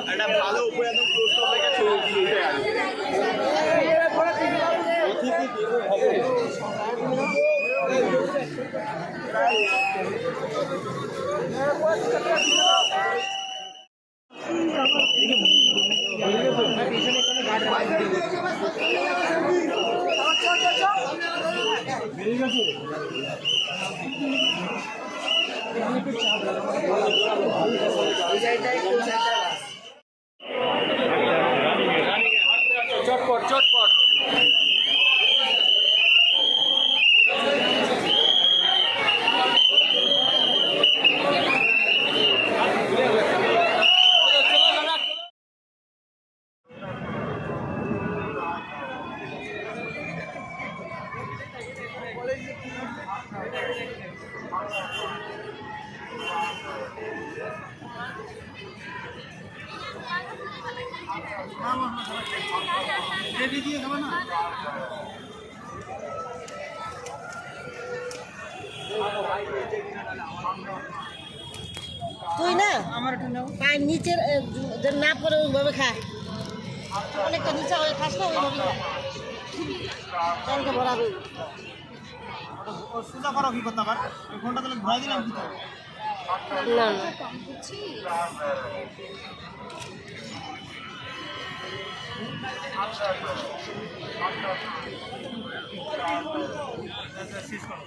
একটা ভালো উপরে একদম ক্লোজ আপ রেখে চটপট চটপট তুই না পায়ের নিচের না পরে ওইভাবে খায় অনেকটা নিচে হয়ে খাস না ওইভাবে জলকে ভরাবে সোজা করো কি করতে আবার ওই ফোনটা তাহলে ঘুরাই দিলাম কি না শেষ করো